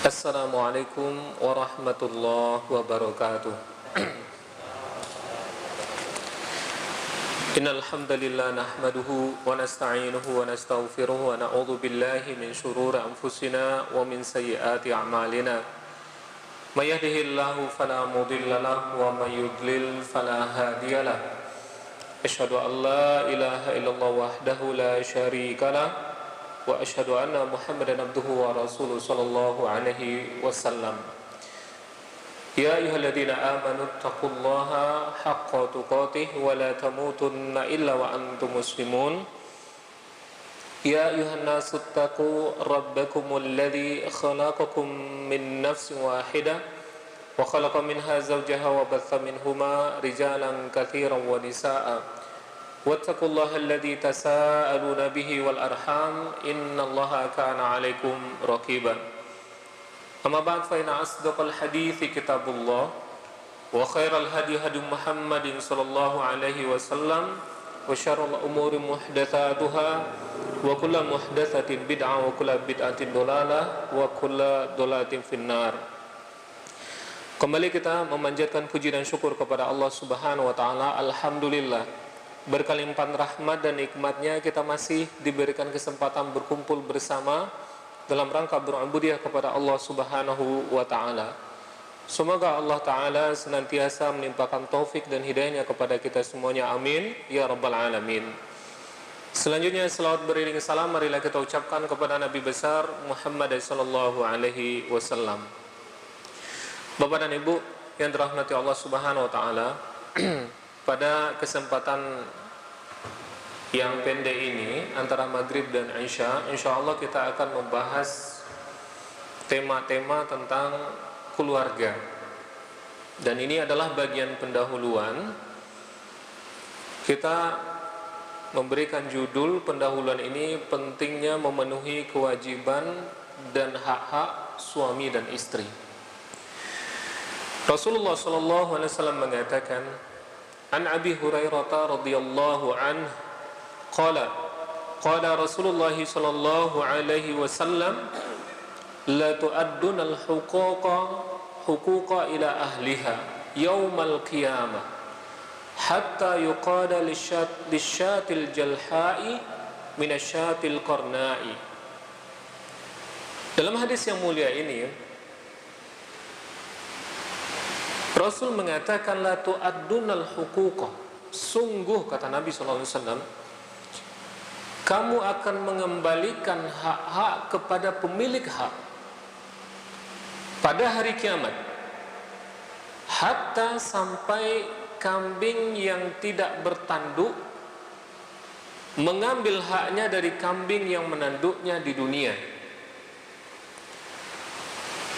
Assalamualaikum warahmatullahi wabarakatuh. Innal hamdalillah nahmaduhu wa nasta'inuhu wa nastaghfiruhu wa na'udzu billahi min shururi anfusina wa min sayyiati a'malina. May yahdihillahu fala mudilla lahu wa may yudlil fala hadiya lahu. Asyhadu an la ilaha illallah wahdahu la syarika lahu wa asyhadu anna Muhammadan abduhu wa rasuluhu sallallahu alaihi wasallam. Ya ayyuhalladzina amanu taqullaha haqqa tuqatih wa la tamutunna illa wa antum muslimun. Ya ayyuhan nasu taqu rabbakumul ladzi khalaqakum min nafsin wahidah wa khalaqa minha zawjaha wa batha minhuma rijalan katsiran wa nisaa'a. Wattaqullaha alladzi tasaaluna bihi wal arham innallaha kana 'alaikum raqiban. Amma ba'd, fa inna asdaqal hadithi kitabullah wa khairal hadi hadi Muhammadin sallallahu alaihi wasallam wa syarrul umuri muhdatsatuha wa kullu muhdatsatin bid'ah wa kullu bid'atin dhalalah wa kullu dhalalatin finnar. Kembali kita memanjatkan puji dan syukur kepada Allah Subhanahu wa taala. Alhamdulillah, berkalimpahan rahmat dan nikmatnya kita masih diberikan kesempatan berkumpul bersama dalam rangka berubudiyah kepada Allah Subhanahu wa ta'ala. Semoga Allah ta'ala senantiasa menimpakan taufik dan hidayahnya kepada kita semuanya, amin ya rabbal alamin. Selanjutnya selawat beriring salam marilah kita ucapkan kepada Nabi besar Muhammad sallallahu alaihi wasallam. Bapak dan Ibu yang dirahmati Allah Subhanahu wa ta'ala, pada kesempatan yang pendek ini antara maghrib dan isya, insya Allah kita akan membahas tema-tema tentang keluarga. Dan ini adalah bagian pendahuluan. Kita memberikan judul pendahuluan ini, pentingnya memenuhi kewajiban dan hak-hak suami dan istri. Rasulullah SAW mengatakan, An Abi Hurairah radhiyallahu anhu qala qala Rasulullah sallallahu alaihi wasallam la tu'adduna al-huquqa ila ahliha yaumal qiyamah hatta yuqada lisyatil jalha'i min asyatil qarna'i. Dalam hadis yang mulia ini Rasul mengatakan la tu'addunal huquqa, sungguh kata Nabi SAW, kamu akan mengembalikan hak-hak kepada pemilik hak pada hari kiamat, hatta sampai kambing yang tidak bertanduk mengambil haknya dari kambing yang menanduknya di dunia.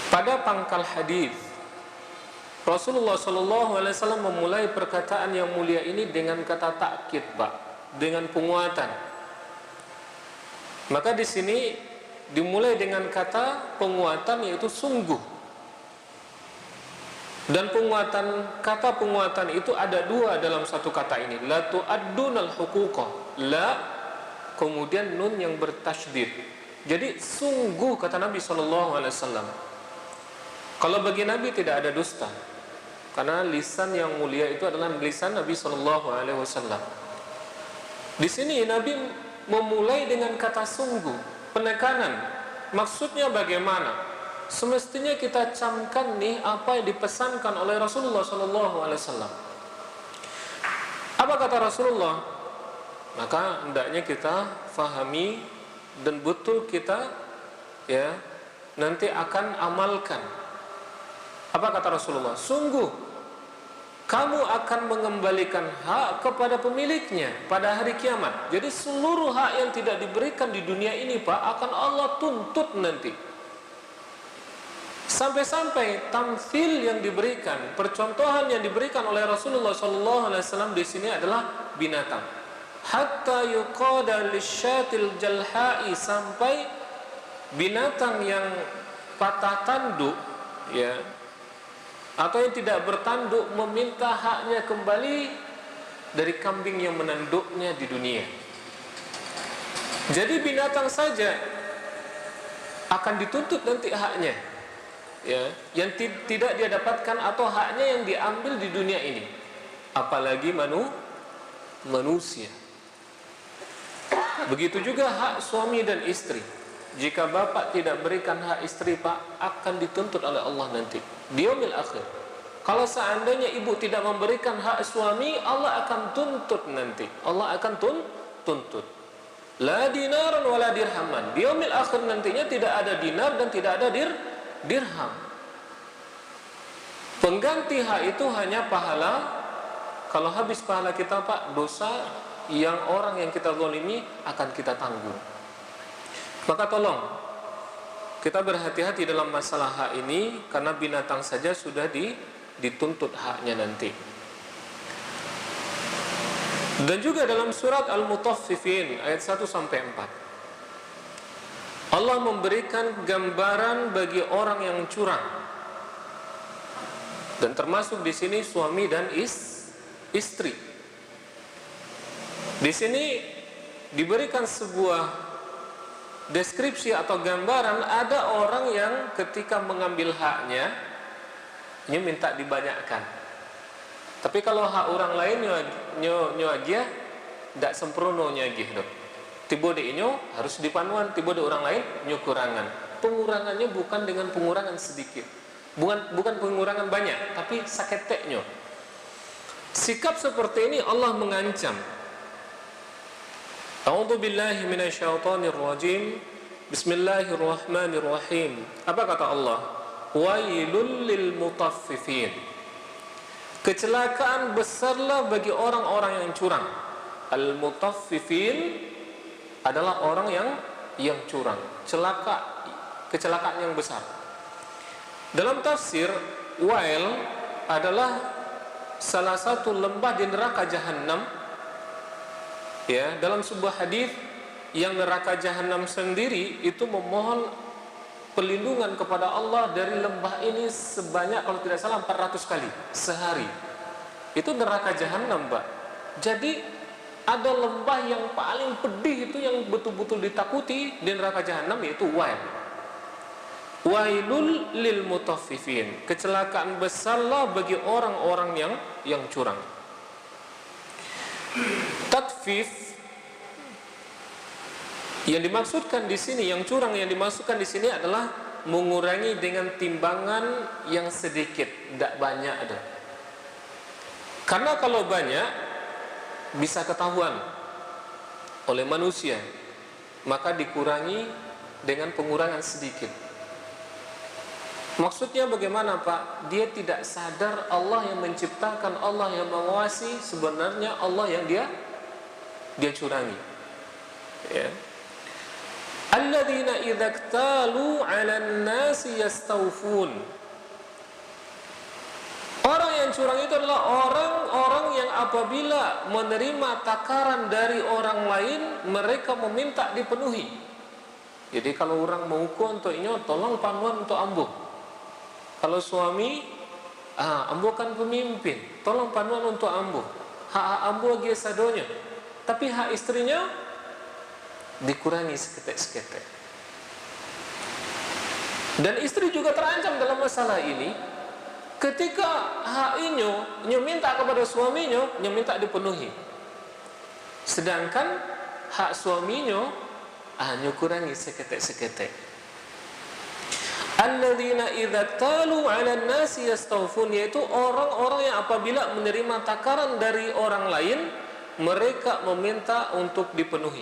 Pada pangkal hadis Rasulullah SAW memulai perkataan yang mulia ini dengan kata takkid, Pak, dengan penguatan. Maka di sini dimulai dengan kata penguatan, yaitu sungguh. Dan kata penguatan itu ada dua dalam satu kata ini. La tu'addunal huquqa. La, kemudian nun yang bertasydid. Jadi sungguh kata Nabi SAW. Kalau bagi Nabi tidak ada dusta, karena lisan yang mulia itu adalah lisan Nabi SAW. Di sini Nabi memulai dengan kata sungguh, penekanan. Maksudnya bagaimana? Semestinya kita camkan nih apa yang dipesankan oleh Rasulullah SAW. Apa kata Rasulullah? Maka hendaknya kita fahami dan betul kita nanti akan amalkan. Apa kata Rasulullah? Sungguh kamu akan mengembalikan hak kepada pemiliknya pada hari kiamat. Jadi seluruh hak yang tidak diberikan di dunia ini, Pak, akan Allah tuntut nanti. Sampai-sampai tamthil yang diberikan, percontohan yang diberikan oleh Rasulullah SAW di sini adalah binatang. Hatta yuqada lisyatil jalha'i, sampai binatang yang patah tanduk, atau yang tidak bertanduk meminta haknya kembali dari kambing yang menanduknya di dunia. Jadi binatang saja akan dituntut nanti haknya. ya, yang tidak dia dapatkan atau haknya yang diambil di dunia ini, apalagi manusia. Begitu juga hak suami dan istri. Jika bapak tidak berikan hak istri, pak, akan dituntut oleh Allah nanti di yaumil akhir. Kalau seandainya ibu tidak memberikan hak suami, Allah akan tuntut nanti. Allah akan tuntut. La dinaran wala dirhaman. Di yaumil akhir nantinya tidak ada dinar dan tidak ada dirham. Pengganti hak itu hanya pahala. Kalau habis pahala kita, pak, dosa yang orang yang kita zalimi akan kita tanggung. Maka tolong kita berhati-hati dalam masalah hak ini, karena binatang saja sudah dituntut haknya nanti. Dan juga dalam surat Al-Mutaffifin ayat 1-4 Allah memberikan gambaran bagi orang yang curang, dan termasuk di sini suami dan istri. Di sini diberikan sebuah deskripsi atau gambaran, ada orang yang ketika mengambil haknya ini minta dibanyakkan. Tapi kalau hak orang lain nyo agia ndak sempurna nyagih dok. Tiba de inyo harus dipanuan, tiba de orang lain nyo kurangan. Pengurangannya bukan dengan pengurangan sedikit. Bukan pengurangan banyak, tapi saketeknya. Sikap seperti ini Allah mengancam. A'udzu billahi minasyaitonir rajim. Bismillahirrahmanirrahim. Apa kata Allah? Wailul lil mutaffifin. Kecelakaan besarlah bagi orang-orang yang curang. Al-mutaffifin adalah orang yang curang. Kecelakaan yang besar. Dalam tafsir, wail adalah salah satu lembah di neraka jahanam. Ya, dalam sebuah hadis yang neraka jahanam sendiri itu memohon perlindungan kepada Allah dari lembah ini sebanyak, kalau tidak salah, 400 kali sehari. Itu neraka jahanam, Pak. Jadi ada lembah yang paling pedih itu yang betul-betul ditakuti di neraka jahanam, yaitu wail. Wailul lil mutaffifin. Kecelakaan besarlah bagi orang-orang yang curang. Tatfif yang dimaksudkan di sini, yang curang yang dimaksudkan di sini adalah mengurangi dengan timbangan yang sedikit, tidak banyak ada. Karena kalau banyak bisa ketahuan oleh manusia, maka dikurangi dengan pengurangan sedikit. Maksudnya bagaimana, Pak? Dia tidak sadar Allah yang menciptakan, Allah yang mengawasi, sebenarnya Allah yang dia curangi. Ya. Alladzina idza iktalu 'alan nasi yastawfun. Orang yang curang itu adalah orang-orang yang apabila menerima takaran dari orang lain, mereka meminta dipenuhi. Jadi kalau orang mau untuk ini, tolong panuan untuk ambo. Kalau suami, ambo kan pemimpin, tolong panuan untuk ambo. Hak ambo lagi sadonya. Tapi hak istrinya dikurangi seketek-seketek. Dan istri juga terancam dalam masalah ini. Ketika hak inyo minta kepada suaminya, nyo minta dipenuhi. Sedangkan hak suaminya nyo kurangi seketek-seketek. Alladzina idza talu 'alan nasi yastawfun, yaitu orang-orang yang apabila menerima takaran dari orang lain, mereka meminta untuk dipenuhi.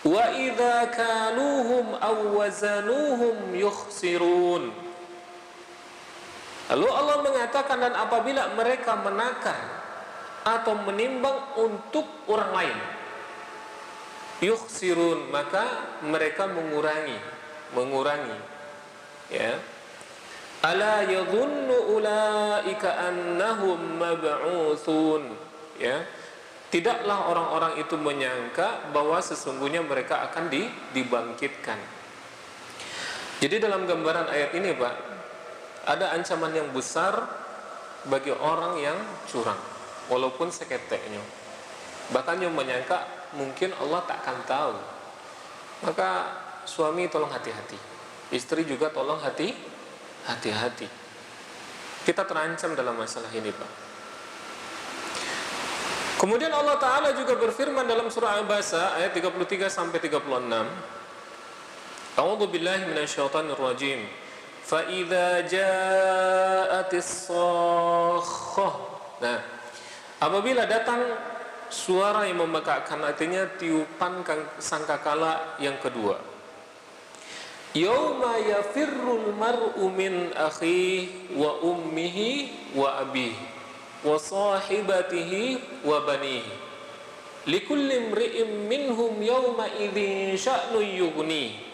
Wa idza kaluhum aw wazanuhum yukhsirun. Lalu Allah mengatakan, dan apabila mereka menakar atau menimbang untuk orang lain, yukhsirun, maka mereka mengurangi. Ya. Ala yadhunnu ulaika annahum mab'utsun. Ya. Tidaklah orang-orang itu menyangka bahwa sesungguhnya mereka akan dibangkitkan. Jadi dalam gambaran ayat ini, Pak, ada ancaman yang besar bagi orang yang curang, walaupun seketeknya. Bahkan yang menyangka mungkin Allah tak akan tahu. Maka suami tolong hati-hati, istri juga tolong hati-hati. hati-hati. Kita terancam dalam masalah ini, Pak. Kemudian Allah Ta'ala juga berfirman dalam surah Al-Baqarah ayat 33 sampai 36. A'udzu billahi minasyaitonir rajim. Fa idza ja'atis sakhah. Nah, apabila datang suara yang memekakkan, artinya tiupan sangkakala yang kedua. Yauma yafirrul mar'u min akhihi wa ummihi wa abihi wa sahibatihi wa banihi likulli imri'in minhum yawma idzin sya'nun yughni.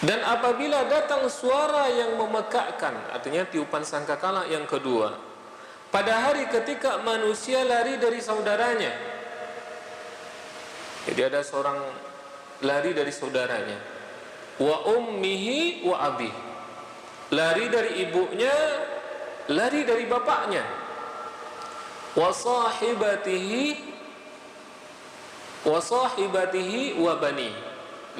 Dan apabila datang suara yang memekakkan, artinya tiupan sangkakala yang kedua, pada hari ketika manusia lari dari saudaranya. Jadi ada seorang lari dari saudaranya. Wa ummihi wa abi, lari dari ibunya, lari dari bapaknya. Wa sahibatihi wa bani,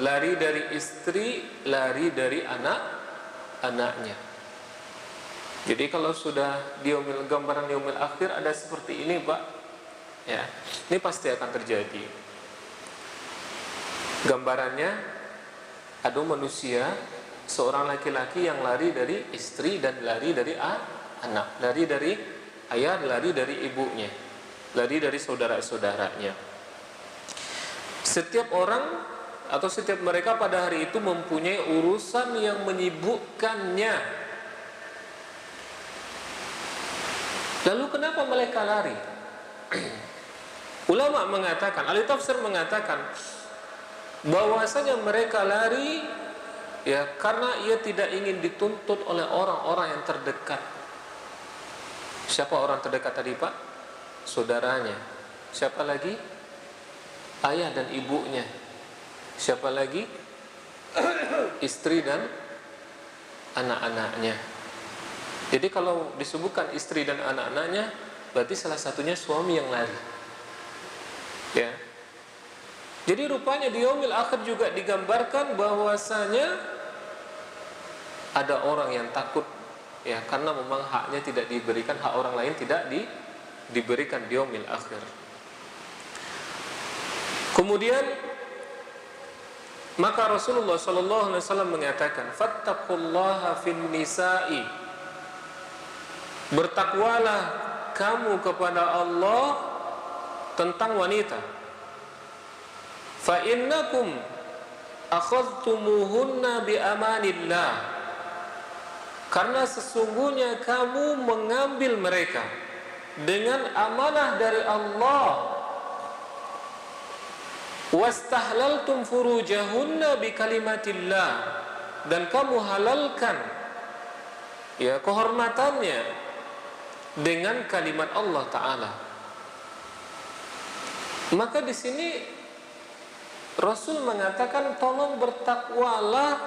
lari dari istri, lari dari anak-anaknya. Jadi kalau sudah gambaran yaumil akhir ada seperti ini, Pak, ya, ini pasti akan terjadi. Gambarannya ada manusia, seorang laki-laki yang lari dari istri dan lari dari anak, lari dari ayah, lari dari ibunya, lari dari saudara-saudaranya. Setiap orang atau setiap mereka pada hari itu mempunyai urusan yang menyibukkannya. Lalu kenapa mereka lari? Ulama mengatakan, ahli tafsir mengatakan bahwasanya mereka lari ya karena ia tidak ingin dituntut oleh orang-orang yang terdekat. Siapa orang terdekat tadi, Pak? Saudaranya. Siapa lagi? Ayah dan ibunya. Siapa lagi? Istri dan anak-anaknya. Jadi kalau disebutkan istri dan anak-anaknya, berarti salah satunya suami yang lari. Ya. Jadi rupanya di yaumil akhir juga digambarkan bahwasanya ada orang yang takut ya karena memang haknya tidak diberikan, hak orang lain tidak diberikan di yaumil akhir. Kemudian maka Rasulullah sallallahu alaihi wasallam mengatakan, "Fattaqullaha fin nisa'i." Bertakwalah kamu kepada Allah tentang wanita. Fa innakum akhadhtumuhunna bi amanillah, karena sesungguhnya kamu mengambil mereka dengan amanah dari Allah. Wastahlaltum furujahunna bi kalimatillah, dan kamu halalkan ya kehormatannya dengan kalimat Allah Ta'ala. Maka di sini Rasul mengatakan tolong bertakwalah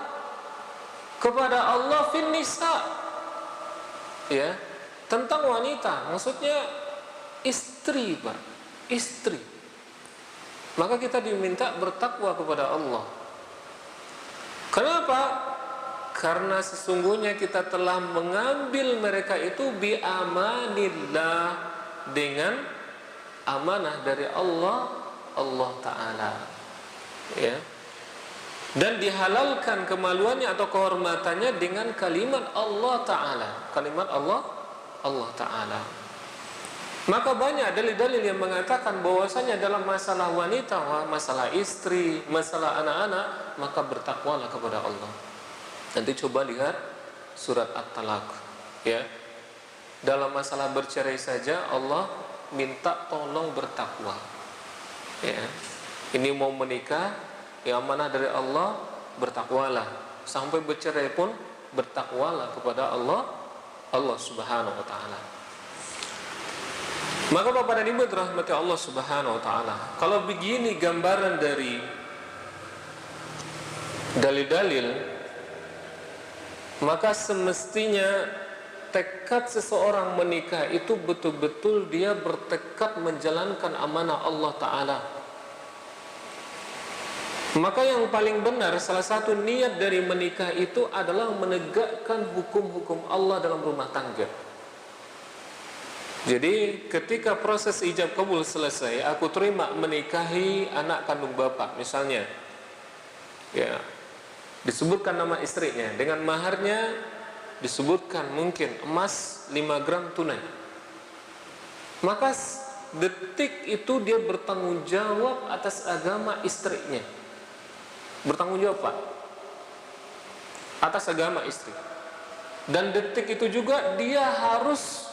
kepada Allah fin nisa, ya, tentang wanita, maksudnya istri, Pak, istri. Maka kita diminta bertakwa kepada Allah. Kenapa? Karena sesungguhnya kita telah mengambil mereka itu bi amanillah, dengan amanah dari Allah Ta'ala. Ya. Dan dihalalkan kemaluannya atau kehormatannya dengan kalimat Allah Ta'ala, kalimat Allah Ta'ala. Maka banyak dalil-dalil yang mengatakan bahwasanya dalam masalah wanita, masalah istri, masalah anak-anak, maka bertakwalah kepada Allah. Nanti coba lihat surat At-Talaq, ya. Dalam masalah bercerai saja Allah minta tolong bertakwa, ya. Ini mau menikah, yang amanah dari Allah, bertakwalah. Sampai bercerai pun bertakwalah kepada Allah Subhanahu wa ta'ala. Maka Bapak dan Ibu dirahmati Allah Subhanahu wa ta'ala, kalau begini gambaran dari dalil-dalil, maka semestinya tekad seseorang menikah itu betul-betul dia bertekad menjalankan amanah Allah Ta'ala. Maka yang paling benar, salah satu niat dari menikah itu adalah menegakkan hukum-hukum Allah dalam rumah tangga. Jadi ketika proses ijab kabul selesai, aku terima menikahi anak kandung bapak misalnya, ya, disebutkan nama istrinya, dengan maharnya disebutkan mungkin emas 5 gram tunai. Maka detik itu dia bertanggung jawab atas agama istrinya. Bertanggung jawab, Pak, atas agama istri. Dan detik itu juga dia harus,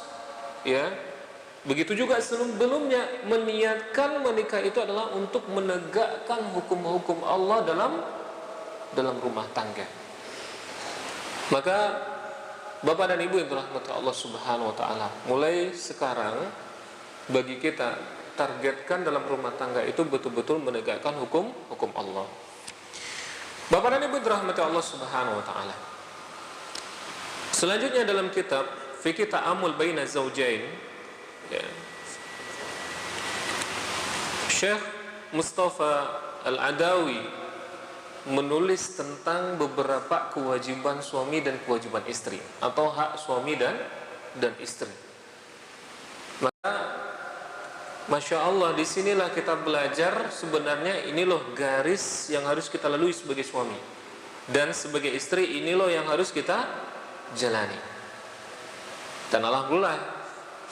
ya, begitu juga sebelumnya meniatkan menikah itu adalah untuk menegakkan hukum-hukum Allah dalam rumah tangga. Maka Bapak dan Ibu yang dirahmati Allah Subhanahu wa taala, mulai sekarang bagi kita targetkan dalam rumah tangga itu betul-betul menegakkan hukum Allah. Bapak dan Ibu yang dirahmati Allah Subhanahu wa taala. Selanjutnya dalam kitab Fikih Ta'amul Baina Zawjain, ya, Syekh Mustafa Al-Adawi menulis tentang beberapa kewajiban suami dan kewajiban istri, atau hak suami dan istri. Maka Masya Allah, disinilah kita belajar sebenarnya ini loh garis yang harus kita lalui sebagai suami, dan sebagai istri ini loh yang harus kita jalani. Dan alhamdulillah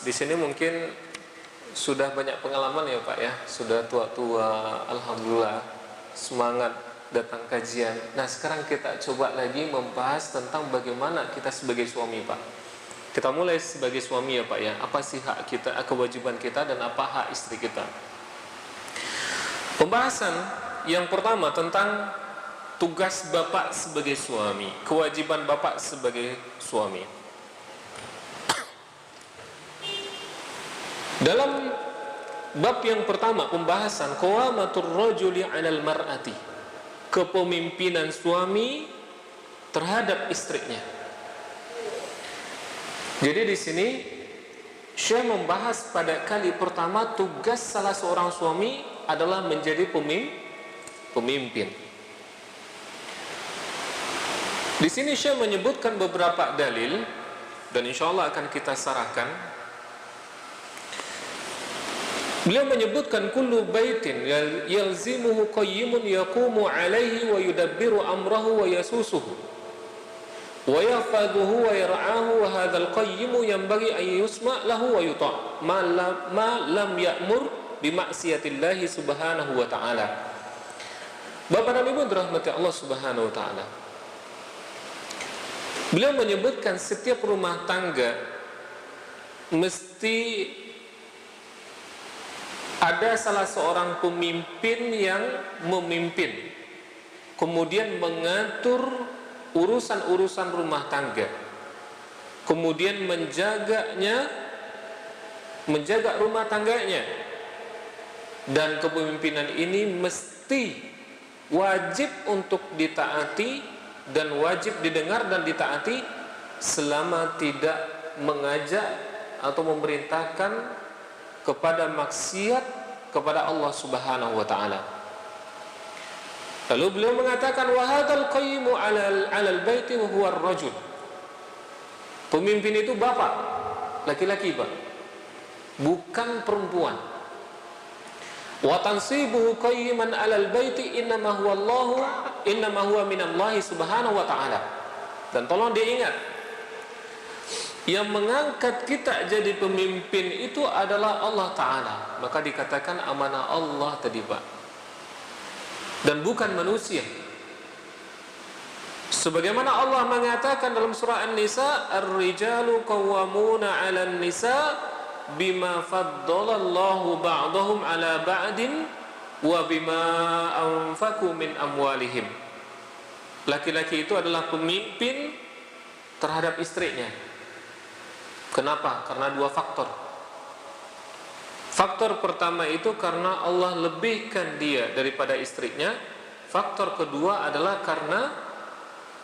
di sini mungkin sudah banyak pengalaman ya Pak ya, sudah tua-tua, alhamdulillah semangat datang kajian. Nah sekarang kita coba lagi membahas tentang bagaimana kita sebagai suami Pak. Kita mulai sebagai suami ya Pak ya, apa sih hak kita, kewajiban kita, dan apa hak istri kita. Pembahasan yang pertama tentang tugas bapak sebagai suami, kewajiban bapak sebagai suami. Dalam bab yang pertama pembahasan qawamatur rajuli 'alal mar'ati, kepemimpinan suami terhadap istrinya. Jadi di sini Syekh membahas pada kali pertama tugas salah seorang suami adalah menjadi pemimpin. Di sini Syekh menyebutkan beberapa dalil dan insya Allah akan kita sarahkan. Beliau menyebutkan kullu baitin yalzimuhu qayyimun yaqumu alaihi wa yudabbiru amrahu wa yasusuhu wa yahfaduhu wa yar'ahu wa hadzal qayyimu yanbaghi an yusma' lahu wa yuta' ma lam ya'mur bi ma'siyatillahi subhanahu wa ta'ala. Bapak dan Ibu dirahmati Allah Subhanahu wa ta'ala, beliau menyebutkan setiap rumah tangga mesti ada salah seorang pemimpin yang memimpin, kemudian mengatur urusan-urusan rumah tangga, kemudian menjaga rumah tangganya. Dan kepemimpinan ini mesti wajib untuk ditaati dan wajib didengar dan ditaati selama tidak mengajak atau memerintahkan kepada maksiat kepada Allah Subhanahu wa taala. Lalu beliau mengatakan wa hadzal qayyimu 'alal baiti wa huwa ar-rajul. Pemimpin itu bapak, laki-laki Pak, bukan perempuan. Wa tansibuhu qayyiman 'alal baiti innama huwa minallahi subhanahu wa ta'ala. Dan tolong diingat, yang mengangkat kita jadi pemimpin itu adalah Allah Ta'ala. Maka dikatakan amanah Allah tadi Pak, dan bukan manusia. Sebagaimana Allah mengatakan dalam surah An-Nisa, ar-rijalu qawwamuna 'alan nisa bima faddalallahu ba'dahum 'ala ba'din wa bima anfaqu min amwalihim. Laki-laki itu adalah pemimpin terhadap istrinya. Kenapa? Karena dua faktor. Faktor pertama itu karena Allah lebihkan dia daripada istrinya. Faktor kedua adalah karena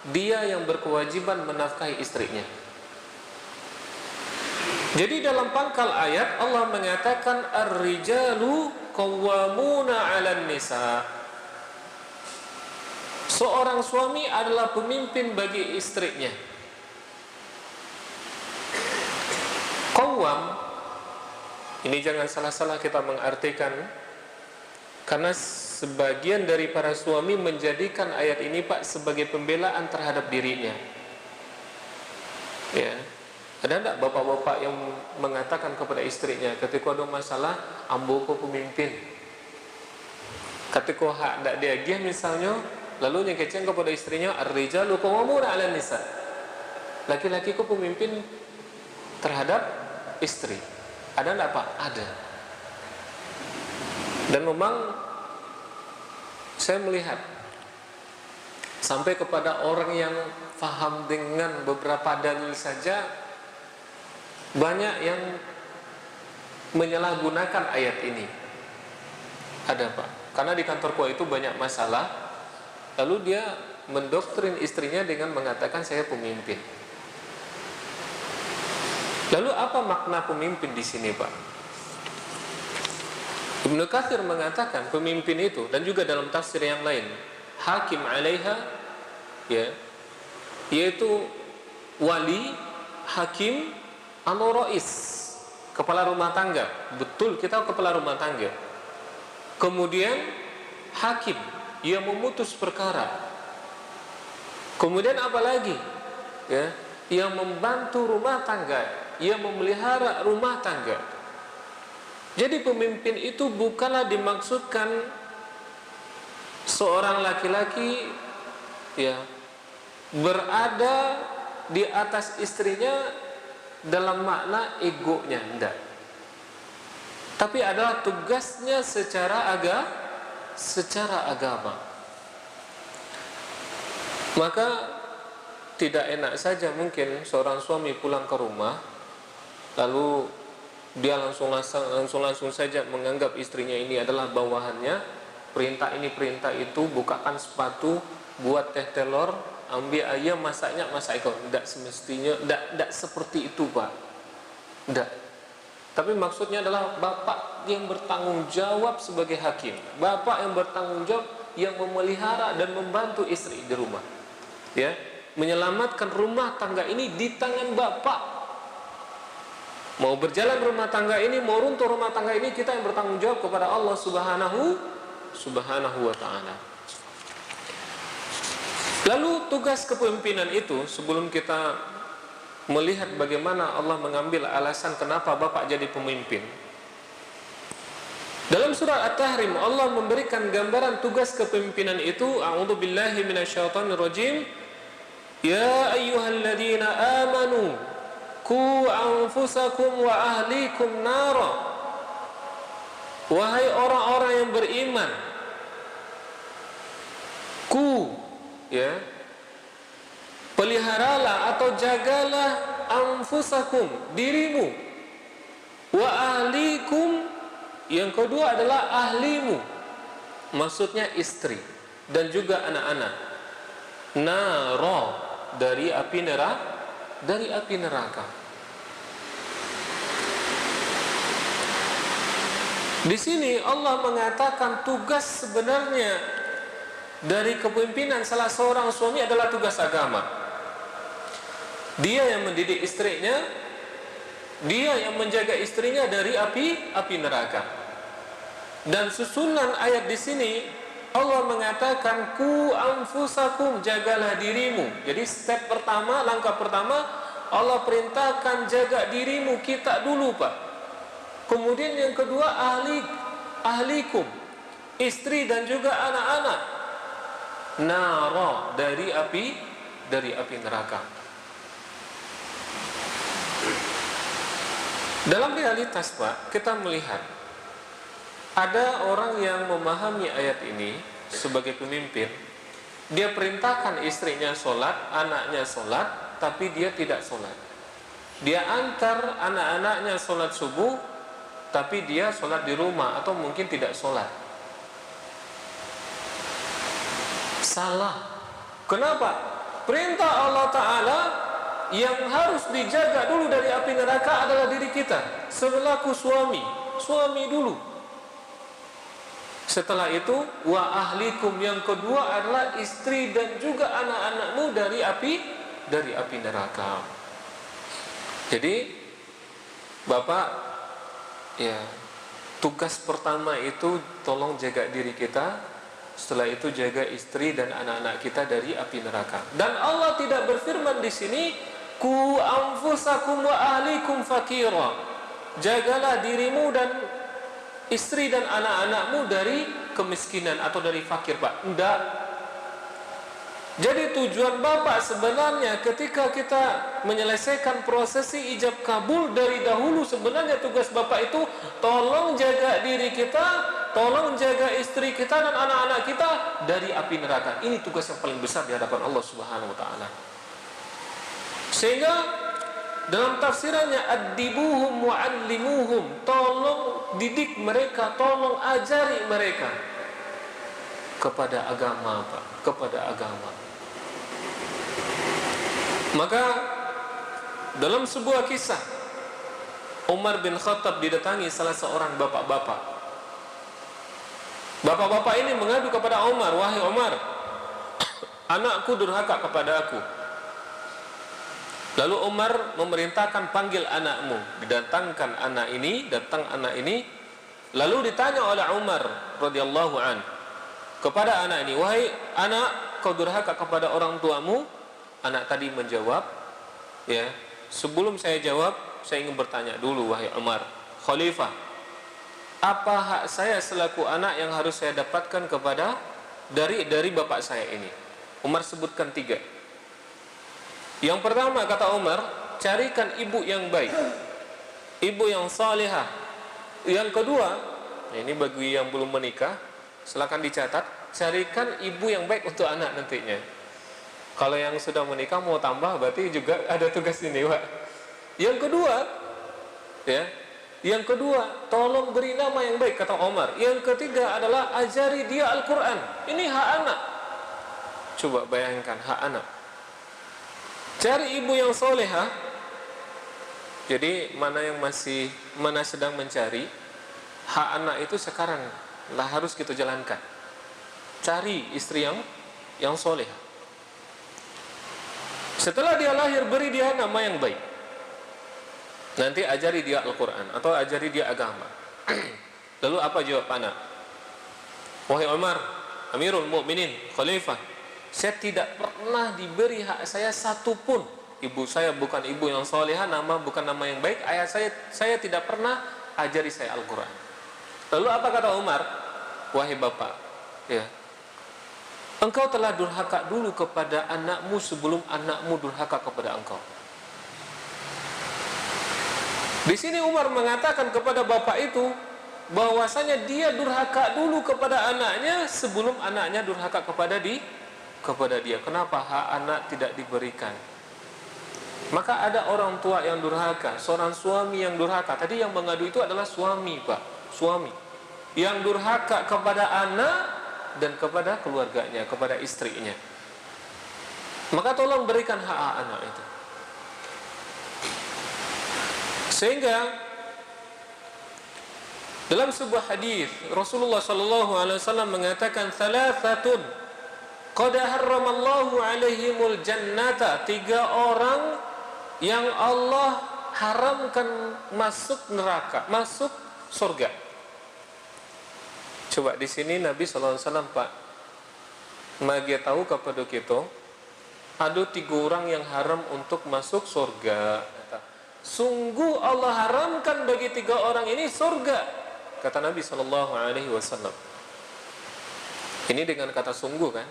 dia yang berkewajiban menafkahi istrinya. Jadi dalam pangkal ayat Allah mengatakan ar-rijalu qawwamuna 'alan nisa. Seorang suami adalah pemimpin bagi istrinya. Qawwam, ini jangan salah-salah kita mengartikan, karena sebagian dari para suami menjadikan ayat ini Pak sebagai pembelaan terhadap dirinya. Ya, ada enggak bapak-bapak yang mengatakan kepada istrinya ketika ada masalah, ambo ko pemimpin. Ketika hak ndak diagih misalnya, lalu nyekeceng kepada istrinya, ar-rijalu qawwamuna 'alan nisa. Laki-laki ko pemimpin terhadap istri. Ada enggak Pak? Ada. Dan memang saya melihat sampai kepada orang yang faham dengan beberapa dalil saja, banyak yang menyalahgunakan ayat ini. Ada Pak, karena di kantorku itu banyak masalah, lalu dia mendoktrin istrinya dengan mengatakan saya pemimpin. Lalu apa makna pemimpin di sini Pak? Ibnu Katsir mengatakan pemimpin itu, dan juga dalam tafsir yang lain, hakim 'alaiha, ya, yaitu wali, hakim, atau rois, kepala rumah tangga. Betul, kita kepala rumah tangga. Kemudian hakim, yang memutus perkara. Kemudian apa lagi? Ya, yang membantu rumah tangga, yang memelihara rumah tangga. Jadi pemimpin itu bukanlah dimaksudkan seorang laki-laki, ya, berada di atas istrinya dalam makna egonya, enggak. Tapi adalah tugasnya secara agama. Maka tidak enak saja mungkin seorang suami pulang ke rumah, lalu dia langsung saja menganggap istrinya ini adalah bawahannya. Perintah ini perintah itu, bukakan sepatu, buat teh telur, ambil ayam, masaknya masak ikut. Tidak semestinya, tidak seperti itu Pak. Tidak. Tapi maksudnya adalah bapak yang bertanggung jawab sebagai hakim, bapak yang bertanggung jawab, yang memelihara dan membantu istri di rumah, ya, menyelamatkan rumah tangga ini di tangan bapak. Mau berjalan rumah tangga ini, mau runtuh rumah tangga ini, kita yang bertanggung jawab kepada Allah Subhanahu wa ta'ala. Lalu tugas kepemimpinan itu, sebelum kita melihat bagaimana Allah mengambil alasan kenapa bapak jadi pemimpin, dalam surah At-Tahrim Allah memberikan gambaran tugas kepemimpinan itu. A'udzubillahi minasyaitonirrajim. Ya ayyuhalladzina amanu qu anfusakum wa ahlikum nara. Wahai orang-orang yang beriman, ya, peliharalah atau jagalah anfusakum, dirimu, wa ahlikum, yang kedua adalah ahlimu, maksudnya istri dan juga anak-anak, nara, dari api neraka. Di sini Allah mengatakan tugas sebenarnya dari kepemimpinan salah seorang suami adalah tugas agama. Dia yang mendidik istrinya, dia yang menjaga istrinya dari api neraka. Dan susunan ayat di sini Allah mengatakan ku anfusakum, jagalah dirimu. Jadi step pertama, langkah pertama, Allah perintahkan jaga dirimu kita dulu Pak. Kemudian yang kedua ahlikum, istri dan juga anak-anak, nara, dari api neraka. Dalam realitas Pak, kita melihat ada orang yang memahami ayat ini sebagai pemimpin. Dia perintahkan istrinya sholat, anaknya sholat, tapi dia tidak sholat. Dia antar anak-anaknya sholat subuh, tapi dia sholat di rumah atau mungkin tidak sholat. Salah. Kenapa? Perintah Allah Ta'ala yang harus dijaga dulu dari api neraka adalah diri kita selaku suami dulu. Setelah itu wa ahlikum, yang kedua adalah istri dan juga anak-anakmu dari api neraka. Jadi Bapak, ya, tugas pertama itu tolong jaga diri kita. Setelah itu jaga istri dan anak-anak kita dari api neraka. Dan Allah tidak berfirman di sini, ku anfusakum wa ahlikum fakira. Jagalah dirimu dan istri dan anak-anakmu dari kemiskinan atau dari fakir, Pak. Enggak. Jadi tujuan Bapak sebenarnya ketika kita menyelesaikan prosesi ijab kabul dari dahulu, sebenarnya tugas Bapak itu tolong jaga diri kita, tolong jaga istri kita dan anak-anak kita dari api neraka. Ini tugas yang paling besar di hadapan Allah Subhanahu wa taala. Sehingga dalam tafsirannya addibuhum wa'allimuhum, tolong didik mereka, tolong ajari mereka kepada agama, Pak, kepada agama. Maka dalam sebuah kisah, Umar bin Khattab didatangi salah seorang bapak-bapak. Bapak-bapak ini mengadu kepada Umar, wahai Umar, anakku durhaka kepada aku. Lalu Umar memerintahkan, panggil anakmu. Didatangkan anak ini, datang anak ini. Lalu ditanya oleh Umar radhiyallahu an kepada anak ini, wahai anak, kau durhaka kepada orang tuamu? Anak tadi menjawab, ya, sebelum saya jawab, saya ingin bertanya dulu, wahai Umar, Khalifah, apa hak saya selaku anak yang harus saya dapatkan kepada dari bapak saya ini? Umar sebutkan 3. Yang pertama, kata Umar, carikan ibu yang baik, ibu yang salihah. Yang kedua, ini bagi yang belum menikah, silakan dicatat, carikan ibu yang baik untuk anak nantinya. Kalau yang sudah menikah mau tambah, berarti juga ada tugas ini, Pak. Yang kedua, ya, yang kedua, tolong beri nama yang baik, kata Umar. Yang ketiga adalah ajari dia Al-Quran. Ini hak anak. Coba bayangkan, hak anak. Cari ibu yang solehah. Jadi mana sedang mencari, hak anak itu sekarang lah harus kita jalankan. Cari istri yang solehah. Setelah dia lahir, beri dia nama yang baik. Nanti ajari dia Al-Quran atau ajari dia agama. Lalu apa jawab anak? Wahai Umar, Amirul Mukminin, Khalifah, saya tidak pernah diberi hak saya satupun. Ibu saya bukan ibu yang solehah, nama bukan nama yang baik. Ayah saya tidak pernah ajari saya Al-Quran. Lalu apa kata Umar? Wahai bapak, ya, engkau telah durhaka dulu kepada anakmu sebelum anakmu durhaka kepada engkau. Di sini Umar mengatakan kepada bapak itu bahwasanya dia durhaka dulu kepada anaknya sebelum anaknya durhaka kepada dia. Kenapa hak anak tidak diberikan? Maka ada orang tua yang durhaka, seorang suami yang durhaka. Tadi yang mengadu itu adalah suami, Pak, suami yang durhaka kepada anak dan kepada keluarganya, kepada istrinya. Maka tolong berikan hak anak itu. Sehingga dalam sebuah hadis Rasulullah sallallahu alaihi wasallam mengatakan, "Thalathatun qad harramallahu alaihimul jannata." 3 orang yang Allah haramkan masuk neraka, masuk surga. Coba di sini Nabi sallallahu alaihi wasallam, Pak, magi tahu kepada kita ada 3 orang yang haram untuk masuk surga. Sungguh Allah haramkan bagi 3 orang ini surga, kata Nabi sallallahu alaihi wasallam. Ini dengan kata sungguh kan,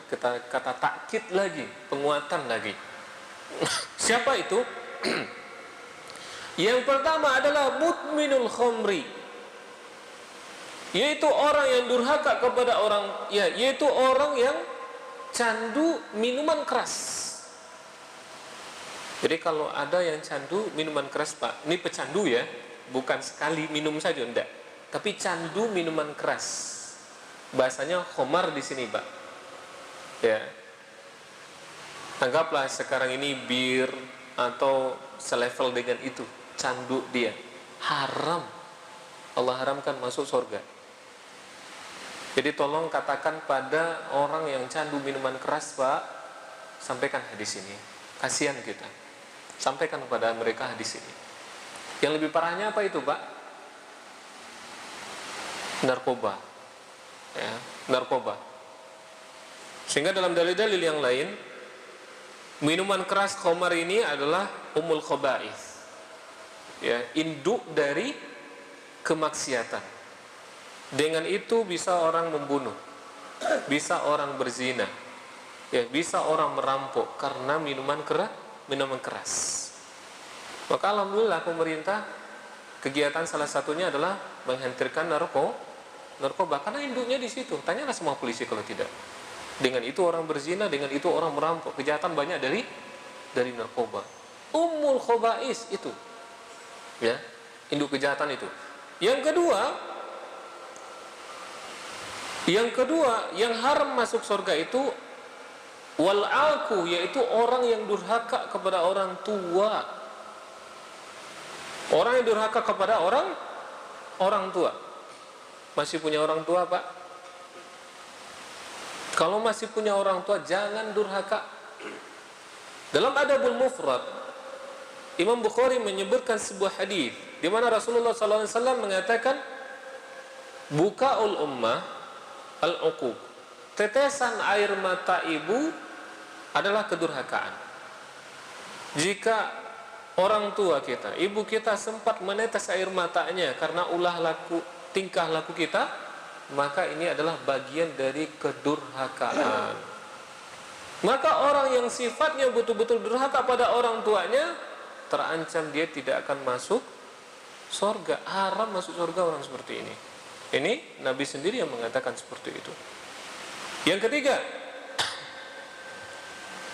kata takkid lagi, penguatan lagi. Siapa itu? Yang pertama adalah mudminul khamri, yaitu orang yang durhaka kepada orang, ya, yaitu orang yang candu minuman keras. Jadi kalau ada yang candu minuman keras, Pak, ini pecandu ya, bukan sekali minum saja, enggak, tapi candu minuman keras. Bahasanya khomar di sini, Pak. Ya. Anggaplah sekarang ini bir atau selevel dengan itu, candu dia. Haram. Allah haramkan masuk surga. Jadi tolong katakan pada orang yang candu minuman keras, Pak, sampaikan hadis ini. Kasihan kita. Sampaikan kepada mereka hadis ini. Yang lebih parahnya apa itu, Pak? Narkoba. Ya, narkoba. Sehingga dalam dalil-dalil yang lain, minuman keras khamar ini adalah ummul khaba'ith. Ya, induk dari kemaksiatan. Dengan itu bisa orang membunuh, bisa orang berzina, ya, bisa orang merampok karena minuman keras. Maka alhamdulillah pemerintah kegiatan salah satunya adalah menghentikan narkoba karena induknya di situ. Tanyalah semua polisi kalau tidak. Dengan itu orang berzina, dengan itu orang merampok. Kejahatan banyak dari narkoba. Ummul khaba'is itu, ya, induk kejahatan itu. Yang kedua, yang haram masuk surga itu wal'aku, yaitu orang yang durhaka kepada orang tua. Orang yang durhaka kepada orang tua. Masih punya orang tua, Pak? Kalau masih punya orang tua, jangan durhaka. Dalam Adabul Mufrad, Imam Bukhari menyebutkan sebuah hadis di mana Rasulullah SAW mengatakan, bukaul ummah al-uquq, tetesan air mata ibu adalah kedurhakaan. Jika orang tua kita, ibu kita sempat menetes air matanya karena tingkah laku kita, maka ini adalah bagian dari kedurhakaan. Maka orang yang sifatnya betul-betul durhaka pada orang tuanya, terancam dia tidak akan masuk surga. Haram masuk surga orang seperti ini. Ini Nabi sendiri yang mengatakan seperti itu. Yang ketiga,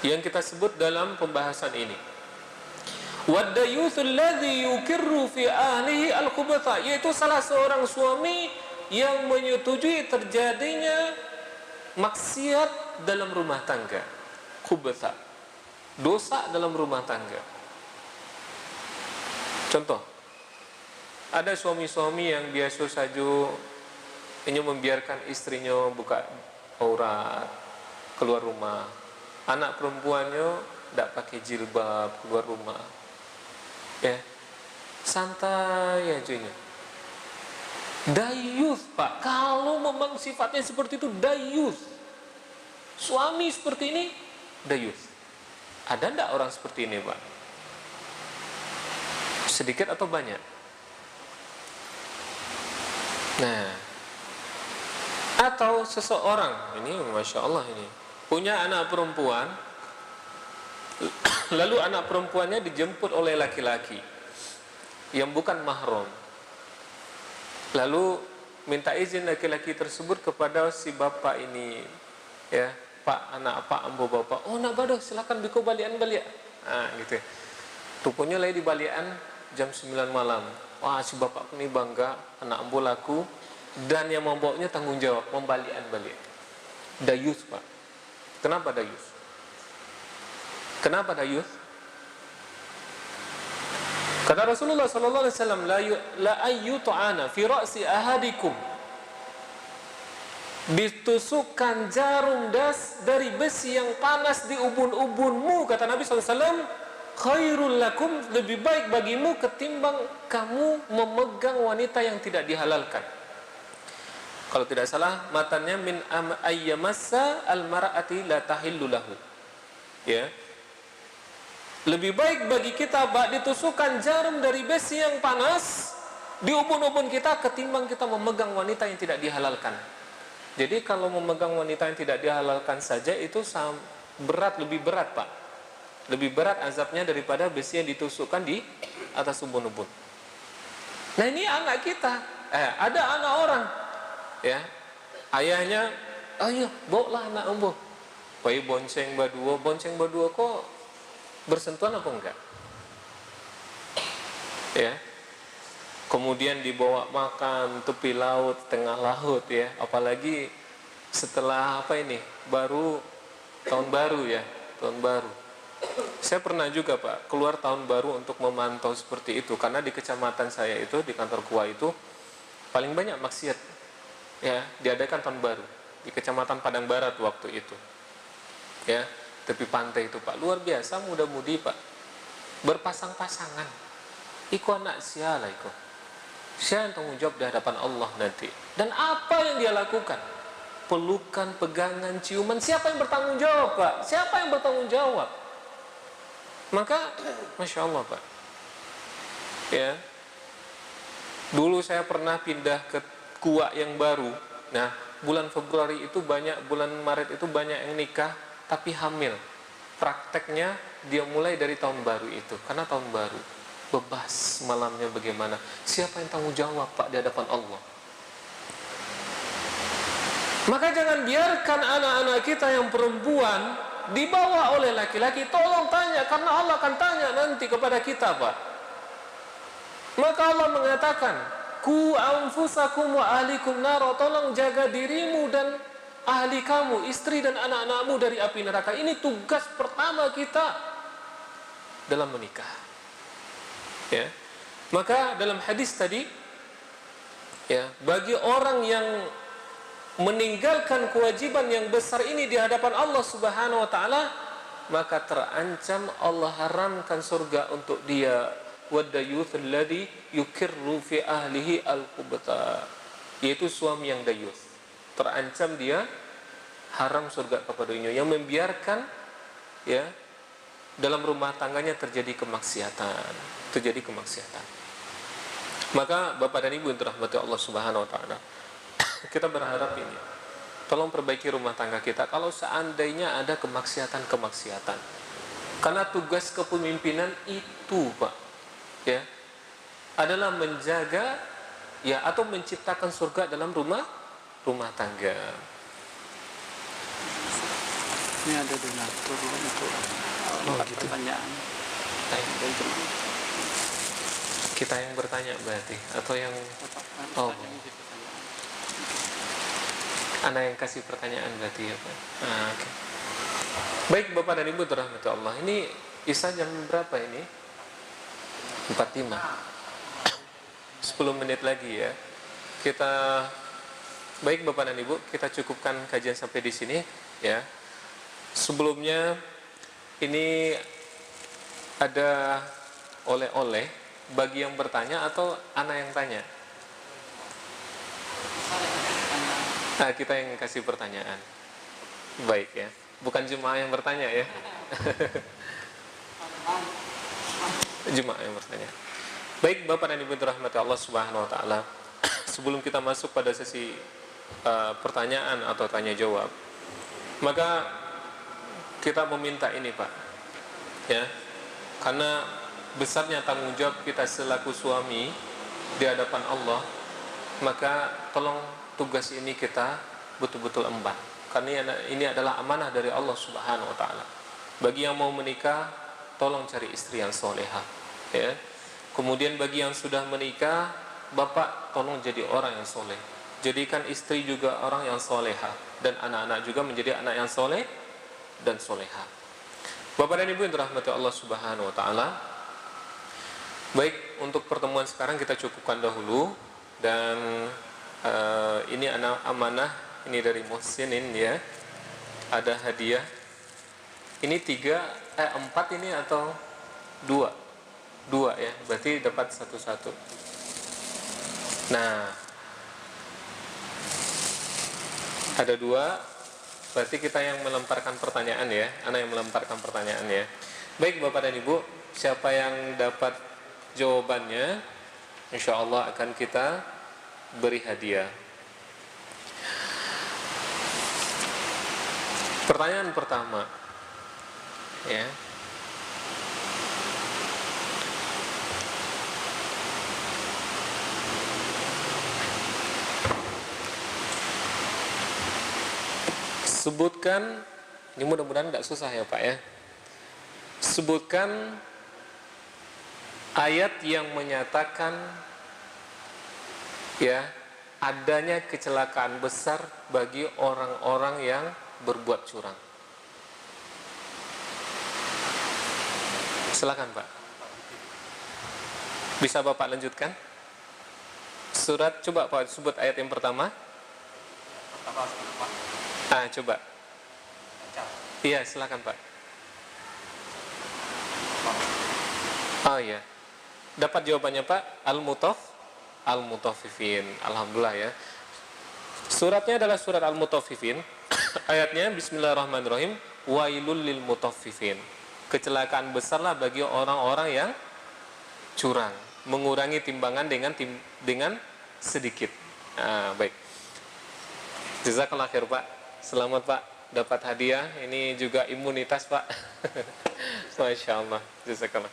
yang kita sebut dalam pembahasan ini, waddayuthul ladzi yukirru fi ahlihi al-khubatha, yaitu salah seorang suami yang menyetujui terjadinya maksiat dalam rumah tangga. Khubatha, dosa dalam rumah tangga. Contoh, ada suami-suami yang biasa saja ini membiarkan istrinya buka aurat keluar rumah. Anak perempuannya tidak pakai jilbab keluar rumah. Ya, santai aja. Dayus, Pak. Kalau memang sifatnya seperti itu, dayus. Suami seperti ini, dayus. Ada tidak orang seperti ini, Pak? Sedikit atau banyak? Nah, atau seseorang ini, masya Allah, ini punya anak perempuan, lalu anak perempuannya dijemput oleh laki-laki yang bukan mahram, lalu minta izin laki-laki tersebut kepada si bapak ini, ya, Pak, anak Pak, ambo bapak, oh nak badoh, silakan biko balian balik, gitu. Rupanya lagi di balian jam 9 malam. Wah, si bapak ini bangga, anak ambo laku, dan yang membawanya tanggung jawab, membalian balik. Dayus, Pak. Kenapa dayus? Kenapa dayus? Kata Rasulullah SAW, la ayyuta'ana fi ra'si ahadikum, ditusukkan jarum das dari besi yang panas di ubun-ubunmu, kata Nabi SAW, khairul lakum, lebih baik bagimu ketimbang kamu memegang wanita yang tidak dihalalkan. Kalau tidak salah matanya min ayyamassa al-mar'ati la tahillu lahu. Ya. Lebih baik bagi kita ditusukkan jarum dari besi yang panas di ubun-ubun kita ketimbang kita memegang wanita yang tidak dihalalkan. Jadi kalau memegang wanita yang tidak dihalalkan saja itu berat, lebih berat, Pak. Lebih berat azabnya daripada besi yang ditusukkan di atas ubun-ubun. Nah, ini anak kita. Ada anak orang, ya, ayahnya, ayo bawa anak umbo, bayi bonceng badua kok bersentuhan apa enggak? Ya, kemudian dibawa makan tepi laut, tengah laut, ya, apalagi setelah apa ini, baru tahun baru, ya, tahun baru. Saya pernah juga, Pak, keluar tahun baru untuk memantau seperti itu, karena di kecamatan saya itu, di kantor KUA itu paling banyak maksiat. ya, diadakan tahun baru di Kecamatan Padang Barat waktu itu. Ya, tepi pantai itu Pak, luar biasa, muda-mudi Pak, berpasang-pasangan. Iku anak siala iku. Siapa yang tanggung jawab di hadapan Allah nanti? Dan apa yang dia lakukan? Pelukan, pegangan, ciuman. Siapa yang bertanggung jawab Pak? Siapa yang bertanggung jawab? Maka, Masya Allah Pak, ya, dulu saya pernah pindah ke Kuak yang baru. Nah, bulan Februari itu banyak, bulan Maret itu banyak yang nikah tapi hamil. Prakteknya dia mulai dari tahun baru itu, karena tahun baru bebas malamnya bagaimana. Siapa yang tanggung jawab Pak di hadapan Allah? Maka jangan biarkan anak-anak kita yang perempuan dibawa oleh laki-laki. Tolong tanya, karena Allah akan tanya nanti kepada kita Pak. Maka Allah mengatakan, ku anfusakum wa ahlikum naro, tolong jaga dirimu dan ahli kamu, istri dan anak-anakmu dari api neraka. Ini tugas pertama kita dalam menikah. Ya. Maka dalam hadis tadi, ya, bagi orang yang meninggalkan kewajiban yang besar ini di hadapan Allah Subhanahu wa taala, maka terancam Allah haramkan surga untuk dia. Wadayuth alladhi yukirru fi ahlihi al-qubta, yaitu suami yang dayuth, terancam dia haram surga kepadanya, yang membiarkan, ya, dalam rumah tangganya terjadi kemaksiatan. Maka Bapak dan Ibu yang dirahmati Allah Subhanahu wa taala, kita berharap ini, tolong perbaiki rumah tangga kita kalau seandainya ada kemaksiatan. Karena tugas kepemimpinan itu Pak, ya, adalah menjaga, ya, atau menciptakan surga dalam rumah tangga. Ini ada donatur untuk gitu. Pertanyaan. Kita yang bertanya berarti, atau yang Anak yang kasih pertanyaan berarti ya Pak. Okay. Baik Bapak dan Ibu dirahmati Allah, ini Isya jam berapa ini? 45. 10 menit lagi ya. Kita, baik Bapak dan Ibu, kita cukupkan kajian sampai di sini ya. Sebelumnya ini ada oleh-oleh bagi yang bertanya atau anak yang tanya? Nah, kita yang kasih pertanyaan. Baik ya. Bukan jemaah yang bertanya ya. Jemaah yang bertanya. Baik Bapak dan Ibu dirahmati Allah Subhanahu wa taala. Sebelum kita masuk pada sesi pertanyaan atau tanya jawab, maka kita meminta ini Pak. Ya. Karena besarnya tanggung jawab kita selaku suami di hadapan Allah, maka tolong tugas ini kita betul-betul emban. Karena ini adalah amanah dari Allah Subhanahu wa taala. Bagi yang mau menikah, tolong cari istri yang solehah, ya. Kemudian bagi yang sudah menikah, bapak tolong jadi orang yang soleh. Jadikan istri juga orang yang solehah, dan anak-anak juga menjadi anak yang soleh dan solehah. Bapak dan Ibu yang dirahmati Allah Subhanahu wa taala. Baik, untuk pertemuan sekarang kita cukupkan dahulu, dan ini amanah ini dari Muhsinin ya. Ada hadiah. Ini 4 ini atau 2? 2 ya, berarti dapat satu-satu. Nah, ada 2, berarti kita yang melemparkan pertanyaan ya. Anak yang melemparkan pertanyaan ya. Baik Bapak dan Ibu, siapa yang dapat jawabannya, insya Allah akan kita beri hadiah. Pertanyaan pertama, ya. Sebutkan, ini mudah-mudahan tidak susah ya Pak ya. Sebutkan ayat yang menyatakan, ya, adanya kecelakaan besar bagi orang-orang yang berbuat curang. Silakan Pak. Bisa Bapak lanjutkan? Surat, coba Pak sebut ayat yang pertama. Coba. Iya, silakan Pak. Oh iya. Dapat jawabannya Pak? Al-Mutaffifin. Alhamdulillah ya. Suratnya adalah surat Al-Mutaffifin. Ayatnya Bismillahirrahmanirrahim. Wailul lil mutaffifin. Kecelakaan besarlah bagi orang-orang yang curang, mengurangi timbangan dengan sedikit. Baik. Jazakallah khair Pak. Selamat Pak, dapat hadiah. Ini juga imunitas Pak. Masya Allah. Jazakallah.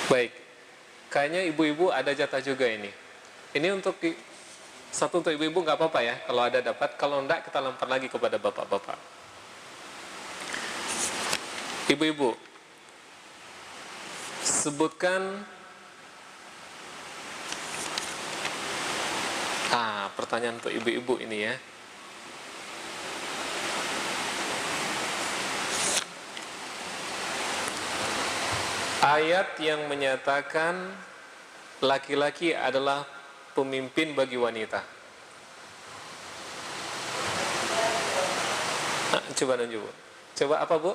Baik. Kayaknya ibu-ibu ada jatah juga ini. Ini untuk satu untuk ibu-ibu nggak apa-apa ya. Kalau ada dapat, kalau enggak kita lempar lagi kepada bapak-bapak. Ibu-ibu, sebutkan. Pertanyaan untuk ibu-ibu ini ya. Ayat yang menyatakan laki-laki adalah pemimpin bagi wanita. Coba tunjuk Bu. Coba apa Bu?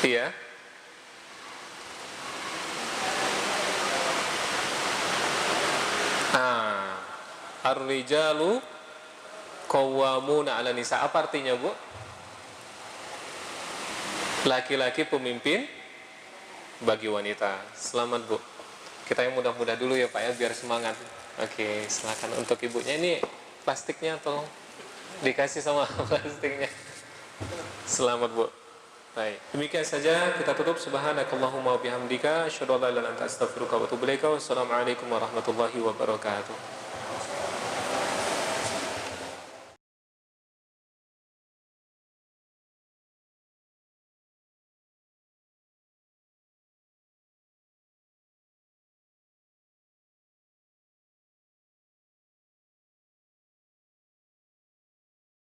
Iya. Ar-rijalu qawwamuna 'ala nisa. Apa artinya Bu? Laki-laki pemimpin bagi wanita. Selamat Bu. Kita yang mudah-mudah dulu ya Pak ya, biar semangat. Oke, silakan untuk ibunya. Ini plastiknya tolong dikasih sama plastiknya. Selamat Bu. Baik, demikian saja kita tutup. Subhanakallahumma wa bihamdika asyhadu an la ilaha illa anta astaghfiruka wa atubu ilaika. Wassalamualaikum warahmatullahi wabarakatuh.